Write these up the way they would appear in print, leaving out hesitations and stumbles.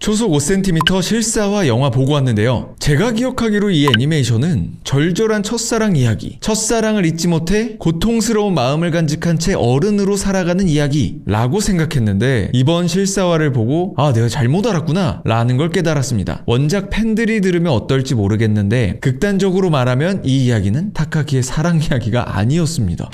초속 5cm 실사화 영화 보고 왔는데요. 제가 기억하기로 이 애니메이션은 절절한 첫사랑 이야기, 첫사랑을 잊지 못해 고통스러운 마음을 간직한 채 어른으로 살아가는 이야기라고 생각했는데 이번 실사화를 보고 내가 잘못 알았구나 라는 걸 깨달았습니다. 원작 팬들이 들으면 어떨지 모르겠는데 극단적으로 말하면 이 이야기는 타카키의 사랑 이야기가 아니었습니다.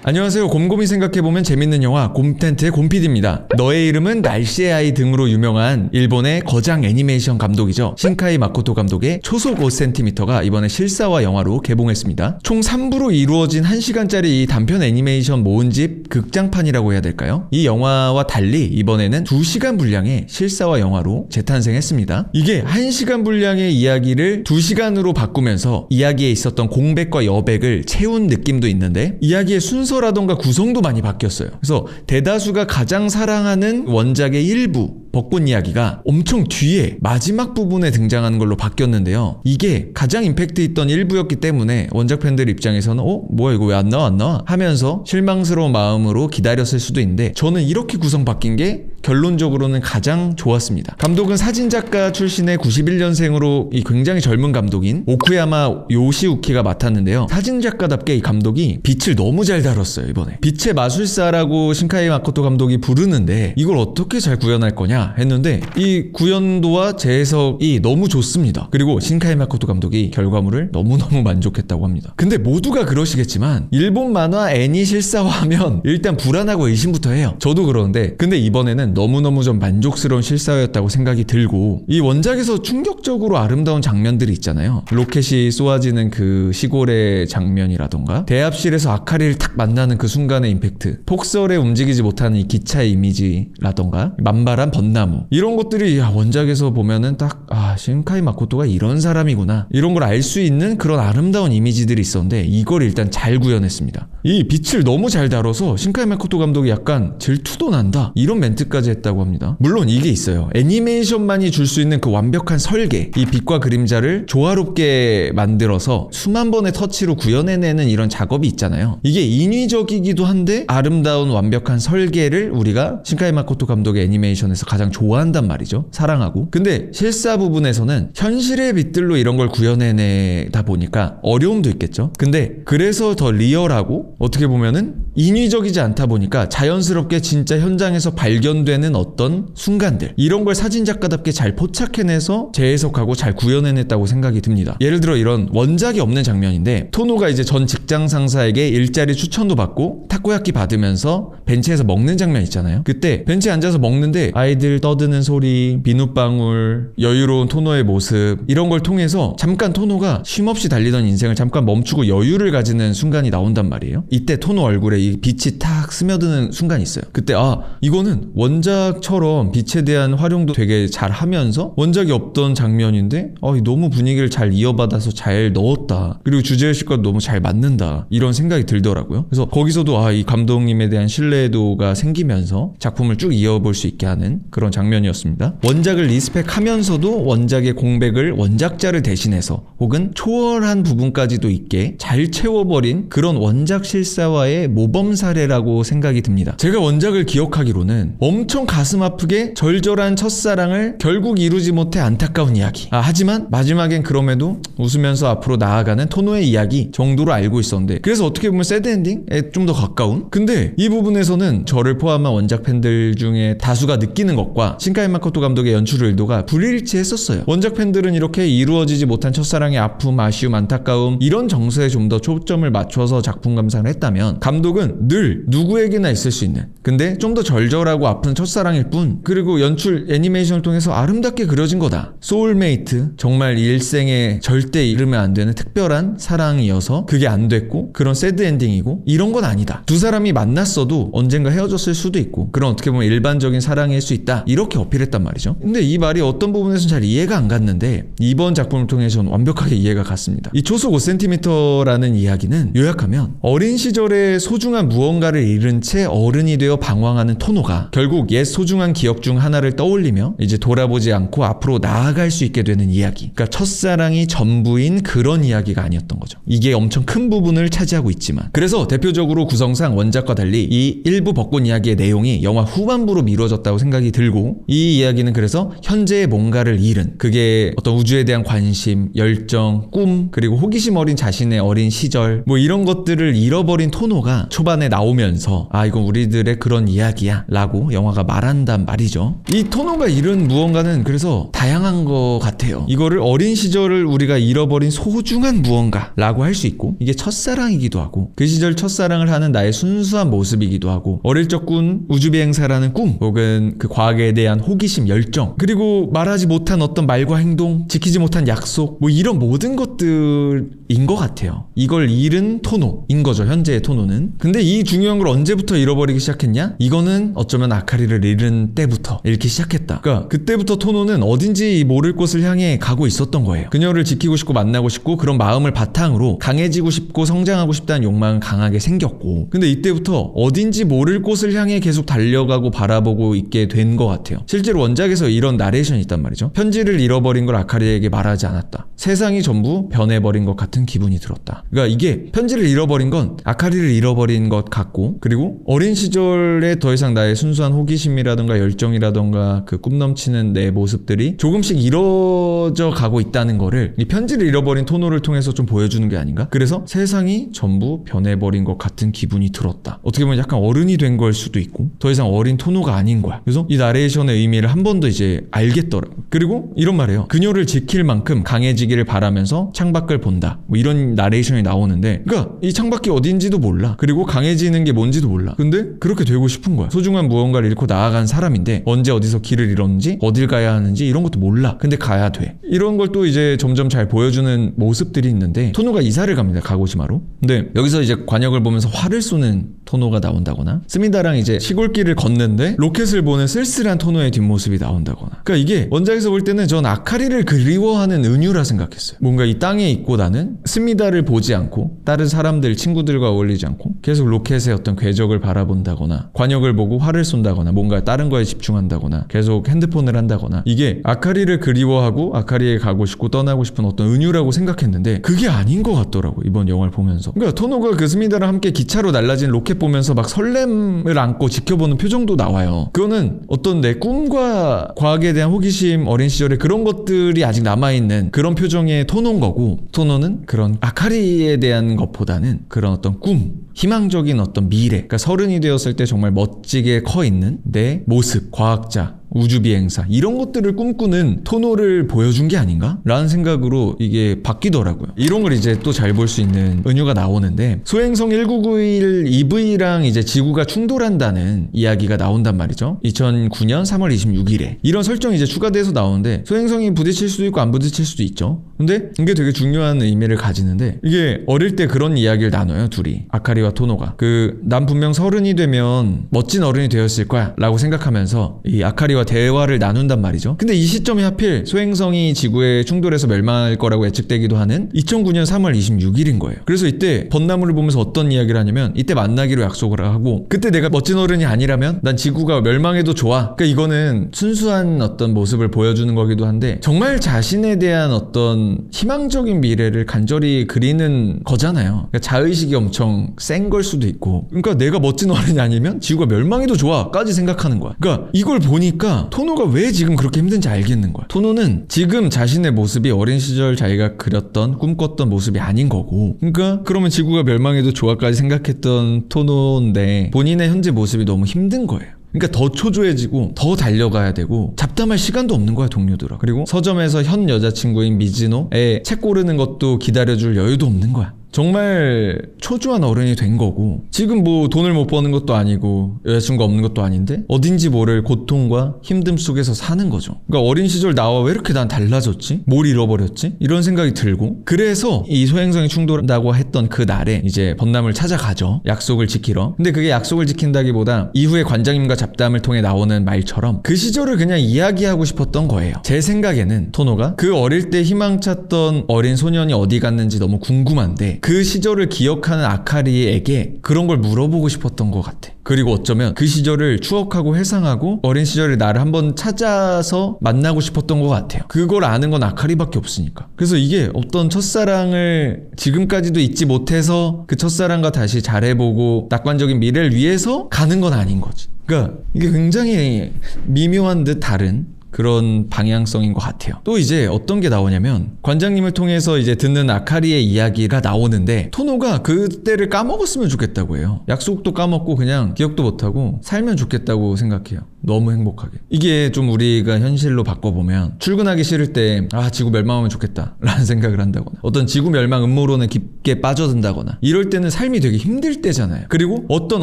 안녕하세요. 곰곰이 생각해보면 재밌는 영화 곰텐트의 곰PD입니다. 너의 이름은 날씨의 아이 등으로 유명한 일본의 거장 애니메이션 감독이죠. 신카이 마코토 감독의 초속 5cm가 이번에 실사화 영화로 개봉했습니다. 총 3부로 이루어진 1시간짜리 이 단편 애니메이션 모은집 극장판이라고 해야 될까요? 이 영화와 달리 이번에는 2시간 분량의 실사화 영화로 재탄생했습니다. 이게 1시간 분량의 이야기를 2시간으로 바꾸면서 이야기에 있었던 공백과 여백을 채운 느낌도 있는데 이야기의 순서라던가 구성도 많이 바뀌었어요. 그래서 대다수가 가장 사랑하는 원작의 일부 벚꽃 이야기가 엄청 뒤에 마지막 부분에 등장하는 걸로 바뀌었는데요. 이게 가장 임팩트 있던 일부였기 때문에 원작 팬들 입장에서는 뭐야 이거 왜 안 나와 하면서 실망스러운 마음으로 기다렸을 수도 있는데 저는 이렇게 구성 바뀐 게 결론적으로는 가장 좋았습니다. 감독은 사진작가 출신의 91년생으로 이 굉장히 젊은 감독인 오쿠야마 요시우키가 맡았는데요. 사진작가답게 이 감독이 빛을 너무 잘 다뤘어요. 이번에 빛의 마술사라고 신카이 마코토 감독이 부르는데 이걸 어떻게 잘 구현할 거냐 했는데 이 구현도와 재해석이 너무 좋습니다. 그리고 신카이 마코토 감독이 결과물을 너무너무 만족했다고 합니다. 근데 모두가 그러시겠지만 일본 만화 애니 실사화하면 일단 불안하고 의심부터 해요. 저도 그러는데 근데 이번에는 너무너무 좀 만족스러운 실사였다고 생각이 들고 이 원작에서 충격적으로 아름다운 장면들이 있잖아요. 로켓이 쏘아지는 그 시골의 장면이라던가 대합실에서 아카리를 탁 만나는 그 순간의 임팩트, 폭설에 움직이지 못하는 이 기차의 이미지라던가 만발한 벚나무, 이런 것들이 원작에서 보면은 딱 신카이 마코토가 이런 사람이구나 이런 걸 알 수 있는 그런 아름다운 이미지들이 있었는데 이걸 일단 잘 구현했습니다. 이 빛을 너무 잘 다뤄서 신카이 마코토 감독이 약간 질투도 난다 이런 멘트까지 했다고 합니다. 물론 이게 있어요. 애니메이션만이 줄 수 있는 그 완벽한 설계, 이 빛과 그림자를 조화롭게 만들어서 수만 번의 터치로 구현해내는 이런 작업이 있잖아요. 이게 인위적이기도 한데 아름다운 완벽한 설계를 우리가 신카이 마코토 감독의 애니메이션에서 가장 좋아한단 말이죠. 사랑하고. 근데 실사 부분에서는 현실의 빛들로 이런 걸 구현해내다 보니까 어려움도 있겠죠. 근데 그래서 더 리얼하고 어떻게 보면은 인위적이지 않다 보니까 자연스럽게 진짜 현장에서 발견되는 어떤 순간들, 이런 걸 사진작가답게 잘 포착해내서 재해석하고 잘 구현해냈다고 생각이 듭니다. 예를 들어 이런 원작이 없는 장면인데 토노가 이제 전 직장 상사에게 일자리 추천도 받고 타코야키 받으면서 벤치에서 먹는 장면 있잖아요. 그때 벤치에 앉아서 먹는데 아이들 떠드는 소리, 비눗방울, 여유로운 토노의 모습, 이런 걸 통해서 잠깐 토노가 쉼없이 달리던 인생을 잠깐 멈추고 여유를 가지는 순간이 나온단 말이에요. 이때 토노 얼굴에 이 빛이 탁 스며드는 순간이 있어요. 그때 이거는 원작처럼 빛에 대한 활용도 되게 잘 하면서 원작이 없던 장면인데 너무 분위기를 잘 이어받아서 잘 넣었다. 그리고 주제의식과 너무 잘 맞는다. 이런 생각이 들더라고요. 그래서 거기서도 이 감독님에 대한 신뢰도가 생기면서 작품을 쭉 이어볼 수 있게 하는 그런 장면이었습니다. 원작을 리스펙하면서도 원작의 공백을 원작자를 대신해서 혹은 초월한 부분까지도 있게 잘 채워버린 그런 원작 실사화의 모범 사례라고 생각이 듭니다. 제가 원작을 기억하기로는 엄청 가슴 아프게 절절한 첫사랑을 결국 이루지 못해 안타까운 이야기. 하지만 마지막엔 그럼에도 웃으면서 앞으로 나아가는 토노의 이야기 정도로 알고 있었는데 그래서 어떻게 보면 새드 엔딩에 좀 더 가까운? 근데 이 부분에서는 저를 포함한 원작 팬들 중에 다수가 느끼는 것과 신카이 마코토 감독의 연출 의도가 불일치했었어요. 원작 팬들은 이렇게 이루어지지 못한 첫사랑의 아픔, 아쉬움, 안타까움 이런 정서에 좀 더 초점을 맞춰서 작품 감상을 했다면 감독은 늘 누구에게나 있을 수 있는 근데 좀 더 절절하고 아픈 첫사랑일 뿐, 그리고 연출 애니메이션을 통해서 아름답게 그려진 거다. 소울메이트, 정말 일생에 절대 잃으면 안 되는 특별한 사랑이어서 그게 안 됐고 그런 새드 엔딩이고 이런 건 아니다. 두 사람이 만났어도 언젠가 헤어졌을 수도 있고 그런 어떻게 보면 일반적인 사랑일 수 있다. 이렇게 어필했단 말이죠. 근데 이 말이 어떤 부분에서는 잘 이해가 안 갔는데 이번 작품을 통해 저는 완벽하게 이해가 갔습니다. 이 초속 5cm라는 이야기는 요약하면 어린 시절에 소중한 무언가를 잃은 채 어른이 되어 방황하는 토노가 결국 옛 소중한 기억 중 하나를 떠올리며 이제 돌아보지 않고 앞으로 나아갈 수 있게 되는 이야기. 그러니까 첫사랑이 전부인 그런 이야기가 아니었던 거죠. 이게 엄청 큰 부분을 차지하고 있지만, 그래서 대표적으로 구성상 원작과 달리 이 일부 벚꽃 이야기의 내용이 영화 후반부로 미뤄졌다고 생각이 들고, 이 이야기는 그래서 현재의 뭔가를 잃은, 그게 어떤 우주에 대한 관심, 열정, 꿈, 그리고 호기심 어린 자신의 어린 시절, 뭐 이런 것들을 잃어버린 토노가 초반에 나오면서 아, 이건 우리들의 그런 이야기야 라고 영화가 말한단 말이죠. 이 토노가 잃은 무언가는 그래서 다양한 것 같아요. 이거를 어린 시절을 우리가 잃어버린 소중한 무언가 라고 할 수 있고, 이게 첫사랑이기도 하고, 그 시절 첫사랑을 하는 나의 순수한 모습이기도 하고, 어릴 적 꾼 우주비행사라는 꿈, 혹은 그 과학에 대한 호기심, 열정, 그리고 말하지 못한 어떤 말과 행동, 지키지 못한 약속, 뭐 이런 모든 것들인 것 같아요. 이걸 잃은 토노인 거죠, 현재의 토노는. 근데 이 중요한 걸 언제부터 잃어버리기 시작했냐? 이거는 어쩌면 아카리를 잃은 때부터 잃기 시작했다. 그러니까 그때부터 토노는 어딘지 모를 곳을 향해 가고 있었던 거예요. 그녀를 지키고 싶고 만나고 싶고, 그런 마음을 바탕으로 강해지고 싶고 성장하고 싶다는 욕망은 강하게 생겼고, 근데 이때부터 어딘지 모를 곳을 향해 계속 달려가고 바라보고 있게 된 것 같아요. 실제로 원작에서 이런 나레이션이 있단 말이죠. 편지를 잃어버린 걸 아카리에게 말하지 않았다. 세상이 전부 변해버린 것 같은 기분이 들었다. 그러니까 이게 편지를 잃어버린 건 아카리를 잃어버린 것 같고, 그리고 어린 시절에 더 이상 나의 순수한 호기심이라던가 열정이라던가 그 꿈 넘치는 내 모습들이 조금씩 이뤄져 가고 있다는 거를 이 편지를 잃어버린 토노를 통해서 좀 보여주는 게 아닌가? 그래서 세상이 전부 변해버린 것 같은 기분이 들었다. 어떻게 보면 약간 어른이 된 걸 수도 있고, 더 이상 어린 토노가 아닌 거야. 그래서 이 나레이션의 의미를 한 번 더 이제 알겠더라고. 그리고 이런 말이에요. 그녀를 지킬 만큼 강해지기를 바라면서 창밖을 본다. 뭐 이런 나레이션이 나오는데, 그러니까 이 창밖이 어딘지도 몰라. 그리고 강해지는 게 뭔지도 몰라. 근데 그렇게 되고 싶은 거야. 소중한 무언가를 잃고 나아간 사람인데 언제 어디서 길을 잃었는지, 어딜 가야 하는지 이런 것도 몰라. 근데 가야 돼. 이런 걸 또 이제 점점 잘 보여주는 모습들이 있는데, 토노가 이사를 갑니다, 가고시마로. 근데 여기서 이제 관역을 보면서 화를 쏘는 토노가 나온다거나, 스미다랑 이제 시골길을 걷는데 로켓을 보는 쓸쓸한 토노의 뒷모습이 나온다거나. 그러니까 이게 원작에서 볼 때는 전 아카리를 그리워하는 은유라 생각했어요. 뭔가 이 땅에 있고 나는 스미다를 보지 않고 다른 사람들, 친구들과 어울리지 않고 계속 로켓의 어떤 궤적을 바라본다거나, 관역을 보고 화를 쏜다거나, 뭔가 다른 거에 집중한다거나, 계속 핸드폰을 한다거나, 이게 아카리를 그리워하고 아카리에 가고 싶고 떠나고 싶은 어떤 은유라고 생각했는데 그게 아닌 것 같더라고, 이번 영화를 보면서. 그러니까 토노가 그 스미다랑 함께 기차로 날아진 로켓 보면서 막 설렘을 안고 지켜보는 표정도 나와요. 그거는 어떤 내 꿈과 과학에 대한 호기심, 어린 시절에 그런 것들이 아직 남아있는 그런 표정의 토노인 거고, 토노는 그런 아카리에 대한 것보다는 그런 어떤 꿈, 희망적인 어떤 미래, 그러니까 서른이 되었을 때 정말 멋지게 커 있는 내 모습, 과학자, 우주비행사, 이런 것들을 꿈꾸는 토노를 보여준 게 아닌가? 라는 생각으로 이게 바뀌더라고요. 이런 걸 이제 또 잘 볼 수 있는 은유가 나오는데, 소행성 1991 EV랑 이제 지구가 충돌한다는 이야기가 나온단 말이죠. 2009년 3월 26일에 이런 설정이 이제 추가돼서 나오는데, 소행성이 부딪힐 수도 있고 안 부딪힐 수도 있죠. 근데 이게 되게 중요한 의미를 가지는데, 이게 어릴 때 그런 이야기를 나눠요, 둘이. 아카리와 토노가. 난 분명 서른이 되면 멋진 어른이 되었을 거야 라고 생각하면서 이 아카리와 대화를 나눈단 말이죠. 근데 이 시점이 하필 소행성이 지구에 충돌해서 멸망할 거라고 예측되기도 하는 2009년 3월 26일인 거예요. 그래서 이때 벚나무를 보면서 어떤 이야기를 하냐면, 이때 만나기로 약속을 하고, 그때 내가 멋진 어른이 아니라면 난 지구가 멸망해도 좋아. 그러니까 이거는 순수한 어떤 모습을 보여주는 거기도 한데, 정말 자신에 대한 어떤 희망적인 미래를 간절히 그리는 거잖아요. 그러니까 자의식이 엄청 센 걸 수도 있고, 그러니까 내가 멋진 어른이 아니면 지구가 멸망해도 좋아 까지 생각하는 거야. 그러니까 이걸 보니까 토노가 왜 지금 그렇게 힘든지 알겠는 거야. 토노는 지금 자신의 모습이 어린 시절 자기가 그렸던, 꿈꿨던 모습이 아닌 거고, 그러니까 그러면 지구가 멸망해도 좋아까지 생각했던 토노인데 본인의 현재 모습이 너무 힘든 거예요. 그러니까 더 초조해지고 더 달려가야 되고 잡담할 시간도 없는 거야, 동료들아. 그리고 서점에서 현 여자친구인 미즈노의 책 고르는 것도 기다려줄 여유도 없는 거야. 정말 초조한 어른이 된 거고, 지금 뭐 돈을 못 버는 것도 아니고 여자친구 없는 것도 아닌데 어딘지 모를 고통과 힘듦 속에서 사는 거죠. 그러니까 어린 시절 나와 왜 이렇게 난 달라졌지? 뭘 잃어버렸지? 이런 생각이 들고, 그래서 이 소행성이 충돌한다고 했던 그 날에 이제 번남을 찾아가죠. 약속을 지키러. 근데 그게 약속을 지킨다기보다 이후에 관장님과 잡담을 통해 나오는 말처럼 그 시절을 그냥 이야기하고 싶었던 거예요. 제 생각에는 토노가 그 어릴 때 희망찼던 어린 소년이 어디 갔는지 너무 궁금한데 그 시절을 기억하는 아카리에게 그런 걸 물어보고 싶었던 것 같아. 그리고 어쩌면 그 시절을 추억하고 회상하고 어린 시절의 나를 한번 찾아서 만나고 싶었던 것 같아요. 그걸 아는 건 아카리밖에 없으니까. 그래서 이게 어떤 첫사랑을 지금까지도 잊지 못해서 그 첫사랑과 다시 잘해보고 낙관적인 미래를 위해서 가는 건 아닌 거지. 그러니까 이게 굉장히 미묘한 듯 다른 그런 방향성인 것 같아요. 또 이제 어떤 게 나오냐면 관장님을 통해서 이제 듣는 아카리의 이야기가 나오는데 토노가 그때를 까먹었으면 좋겠다고 해요. 약속도 까먹고 그냥 기억도 못하고 살면 좋겠다고 생각해요. 너무 행복하게. 이게 좀 우리가 현실로 바꿔보면 출근하기 싫을 때 지구 멸망하면 좋겠다 라는 생각을 한다거나 어떤 지구 멸망 음모론에 깊게 빠져든다거나 이럴 때는 삶이 되게 힘들 때잖아요. 그리고 어떤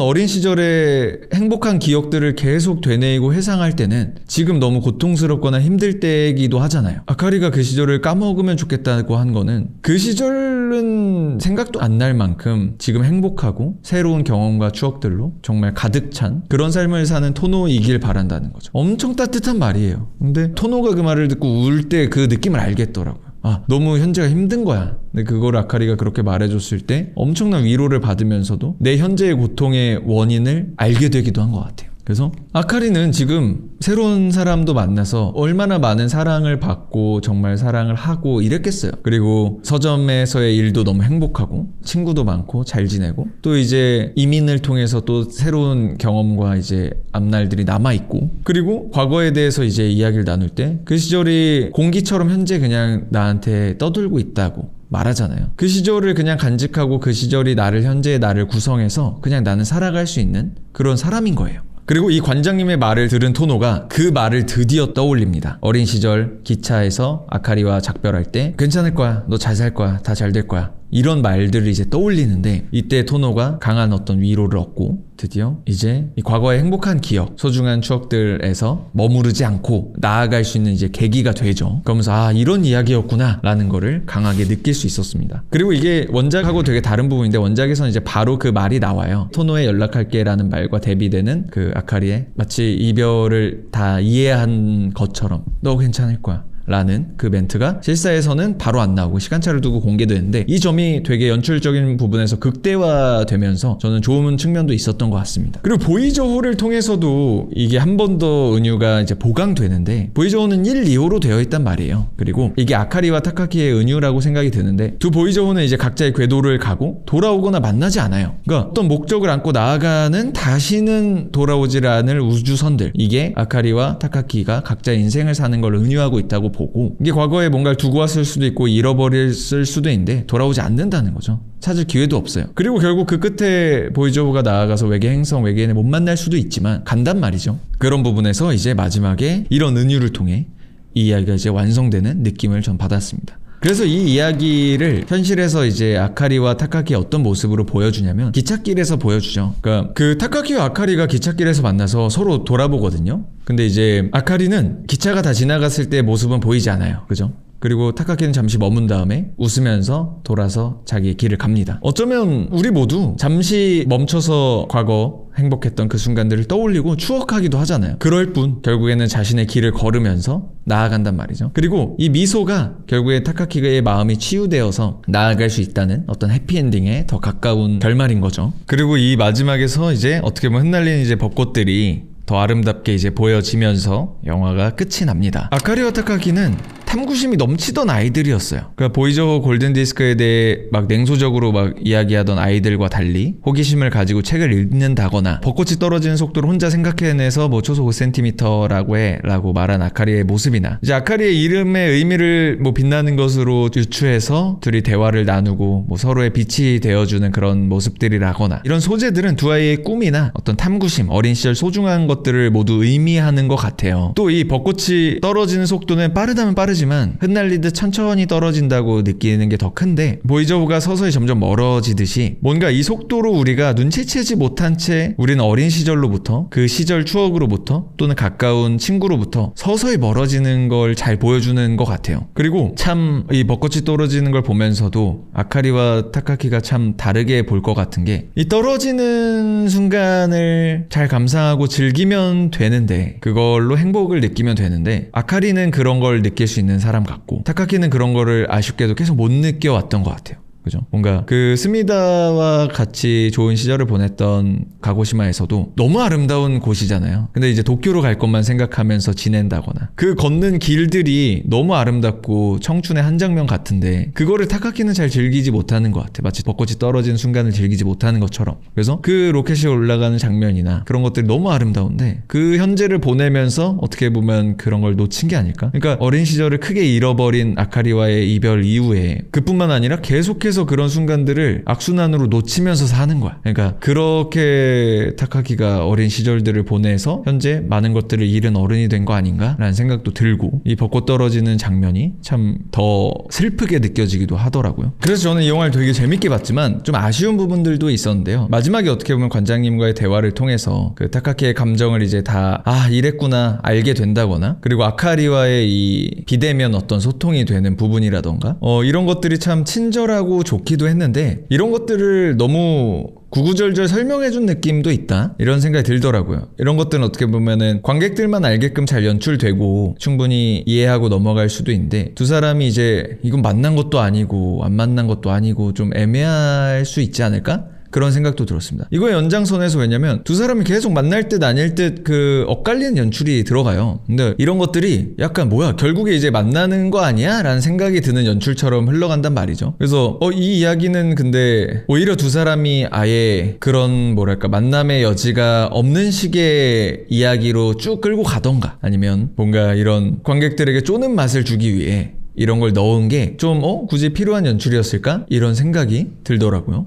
어린 시절의 행복한 기억들을 계속 되뇌이고 회상할 때는 지금 너무 고통스럽거나 힘들 때이기도 하잖아요. 아카리가 그 시절을 까먹으면 좋겠다고 한 거는 그 시절은 생각도 안 날 만큼 지금 행복하고 새로운 경험과 추억들로 정말 가득 찬 그런 삶을 사는 토노이길 바란다는 거죠. 엄청 따뜻한 말이에요. 근데 토노가 그 말을 듣고 울 때 그 느낌을 알겠더라고요. 너무 현재가 힘든 거야. 근데 그걸 아카리가 그렇게 말해줬을 때 엄청난 위로를 받으면서도 내 현재의 고통의 원인을 알게 되기도 한 것 같아요. 그래서 아카리는 지금 새로운 사람도 만나서 얼마나 많은 사랑을 받고 정말 사랑을 하고 이랬겠어요. 그리고 서점에서의 일도 너무 행복하고 친구도 많고 잘 지내고 또 이제 이민을 통해서 또 새로운 경험과 이제 앞날들이 남아있고 그리고 과거에 대해서 이제 이야기를 나눌 때 그 시절이 공기처럼 현재 그냥 나한테 떠들고 있다고 말하잖아요. 그 시절을 그냥 간직하고 그 시절이 나를 현재의 나를 구성해서 그냥 나는 살아갈 수 있는 그런 사람인 거예요. 그리고 이 관장님의 말을 들은 토노가 그 말을 드디어 떠올립니다. 어린 시절 기차에서 아카리와 작별할 때 괜찮을 거야, 너 잘 살 거야, 다 잘 될 거야 이런 말들을 이제 떠올리는데 이때 토노가 강한 어떤 위로를 얻고 드디어 이제 이 과거의 행복한 기억, 소중한 추억들에서 머무르지 않고 나아갈 수 있는 이제 계기가 되죠. 그러면서 이런 이야기였구나 라는 거를 강하게 느낄 수 있었습니다. 그리고 이게 원작하고 되게 다른 부분인데 원작에서는 이제 바로 그 말이 나와요. 토노에 연락할게 라는 말과 대비되는 그 아카리의 마치 이별을 다 이해한 것처럼 너 괜찮을 거야 라는 그 멘트가 실사에서는 바로 안 나오고 시간차를 두고 공개되는데 이 점이 되게 연출적인 부분에서 극대화되면서 저는 좋은 측면도 있었던 것 같습니다. 그리고 보이저호를 통해서도 이게 한 번 더 은유가 이제 보강되는데 보이저호는 1, 2호로 되어 있단 말이에요. 그리고 이게 아카리와 타카키의 은유라고 생각이 드는데 두 보이저호는 이제 각자의 궤도를 가고 돌아오거나 만나지 않아요. 그러니까 어떤 목적을 안고 나아가는 다시는 돌아오질 않을 우주선들, 이게 아카리와 타카키가 각자의 인생을 사는 걸 은유하고 있다고 보고 이게 과거에 뭔가를 두고 왔을 수도 있고 잃어버렸을 수도 있는데 돌아오지 않는다는 거죠. 찾을 기회도 없어요. 그리고 결국 그 끝에 보이저호가 나아가서 외계 행성, 외계인을 못 만날 수도 있지만 간단 말이죠. 그런 부분에서 이제 마지막에 이런 은유를 통해 이 이야기가 이제 완성되는 느낌을 전 받았습니다. 그래서 이 이야기를 현실에서 이제 아카리와 타카키의 어떤 모습으로 보여주냐면 기찻길에서 보여주죠. 그러니까 그 타카키와 아카리가 기찻길에서 만나서 서로 돌아보거든요. 근데 이제 아카리는 기차가 다 지나갔을 때 모습은 보이지 않아요. 그죠? 그리고 타카키는 잠시 머문 다음에 웃으면서 돌아서 자기의 길을 갑니다. 어쩌면 우리 모두 잠시 멈춰서 과거 행복했던 그 순간들을 떠올리고 추억하기도 하잖아요. 그럴 뿐 결국에는 자신의 길을 걸으면서 나아간단 말이죠. 그리고 이 미소가 결국에 타카키의 마음이 치유되어서 나아갈 수 있다는 어떤 해피엔딩에 더 가까운 결말인 거죠. 그리고 이 마지막에서 이제 어떻게 보면 흩날리는 이제 벚꽃들이 더 아름답게 이제 보여지면서 영화가 끝이 납니다. 아카리와 타카키는 탐구심이 넘치던 아이들이었어요. 그러니까 보이저호 골든디스크에 대해 막 냉소적으로 막 이야기하던 아이들과 달리 호기심을 가지고 책을 읽는다거나 벚꽃이 떨어지는 속도를 혼자 생각해내서 뭐 초속 5cm라고 해 라고 말한 아카리의 모습이나 이제 아카리의 이름의 의미를 뭐 빛나는 것으로 유추해서 둘이 대화를 나누고 뭐 서로의 빛이 되어주는 그런 모습들이라거나 이런 소재들은 두 아이의 꿈이나 어떤 탐구심, 어린 시절 소중한 것들을 모두 의미하는 것 같아요. 또 이 벚꽃이 떨어지는 속도는 빠르다면 빠르지만 하지만 흩날리듯 천천히 떨어진다고 느끼는 게 더 큰데 보이저우가 서서히 점점 멀어지듯이 뭔가 이 속도로 우리가 눈치채지 못한 채 우리는 어린 시절로부터 그 시절 추억으로부터 또는 가까운 친구로부터 서서히 멀어지는 걸 잘 보여주는 것 같아요. 그리고 참 이 벚꽃이 떨어지는 걸 보면서도 아카리와 타카키가 참 다르게 볼 것 같은 게 이 떨어지는 순간을 잘 감상하고 즐기면 되는데 그걸로 행복을 느끼면 되는데 아카리는 그런 걸 느낄 수 있는 사람 같고 타카키는 그런 거를 아쉽게도 계속 못 느껴왔던 것 같아요. 그죠? 뭔가 그 스미다와 같이 좋은 시절을 보냈던 가고시마에서도 너무 아름다운 곳이잖아요. 근데 이제 도쿄로 갈 것만 생각하면서 지낸다거나 그 걷는 길들이 너무 아름답고 청춘의 한 장면 같은데 그거를 타카키는 잘 즐기지 못하는 것 같아. 마치 벚꽃이 떨어진 순간을 즐기지 못하는 것처럼. 그래서 그 로켓이 올라가는 장면이나 그런 것들이 너무 아름다운데 그 현재를 보내면서 어떻게 보면 그런 걸 놓친 게 아닐까? 그러니까 어린 시절을 크게 잃어버린 아카리와의 이별 이후에 그뿐만 아니라 계속해서 그런 순간들을 악순환으로 놓치면서 사는 거야. 그러니까 그렇게 타카키가 어린 시절들을 보내서 현재 많은 것들을 잃은 어른이 된 거 아닌가라는 생각도 들고 이 벚꽃 떨어지는 장면이 참 더 슬프게 느껴지기도 하더라고요. 그래서 저는 이 영화를 되게 재밌게 봤지만 좀 아쉬운 부분들도 있었는데요. 마지막에 어떻게 보면 관장님과의 대화를 통해서 그 타카키의 감정을 이제 다 이랬구나 알게 된다거나 그리고 아카리와의 이 비대면 어떤 소통이 되는 부분이라던가 이런 것들이 참 친절하고 좋기도 했는데 이런 것들을 너무 구구절절 설명해준 느낌도 있다 이런 생각이 들더라고요. 이런 것들은 어떻게 보면은 관객들만 알게끔 잘 연출되고 충분히 이해하고 넘어갈 수도 있는데 두 사람이 이제 이건 만난 것도 아니고 안 만난 것도 아니고 좀 애매할 수 있지 않을까? 그런 생각도 들었습니다. 이거의 연장선에서 왜냐면 두 사람이 계속 만날 듯 아닐 듯 그 엇갈리는 연출이 들어가요. 근데 이런 것들이 약간 뭐야 결국에 이제 만나는 거 아니야? 라는 생각이 드는 연출처럼 흘러간단 말이죠. 그래서 이 이야기는 근데 오히려 두 사람이 아예 그런 뭐랄까 만남의 여지가 없는 식의 이야기로 쭉 끌고 가던가 아니면 뭔가 이런 관객들에게 쪼는 맛을 주기 위해 이런 걸 넣은 게 좀 굳이 필요한 연출이었을까? 이런 생각이 들더라고요.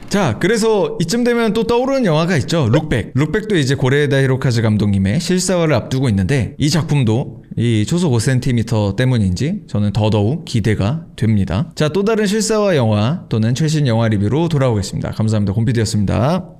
자, 그래서 이쯤 되면 또 떠오르는 영화가 있죠. 룩백. 룩백도 이제 고레에다 히로카즈 감독님의 실사화를 앞두고 있는데 이 작품도 이 초속 5cm 때문인지 저는 더더욱 기대가 됩니다. 자, 또 다른 실사화 영화 또는 최신 영화 리뷰로 돌아오겠습니다. 감사합니다. 곰피디였습니다.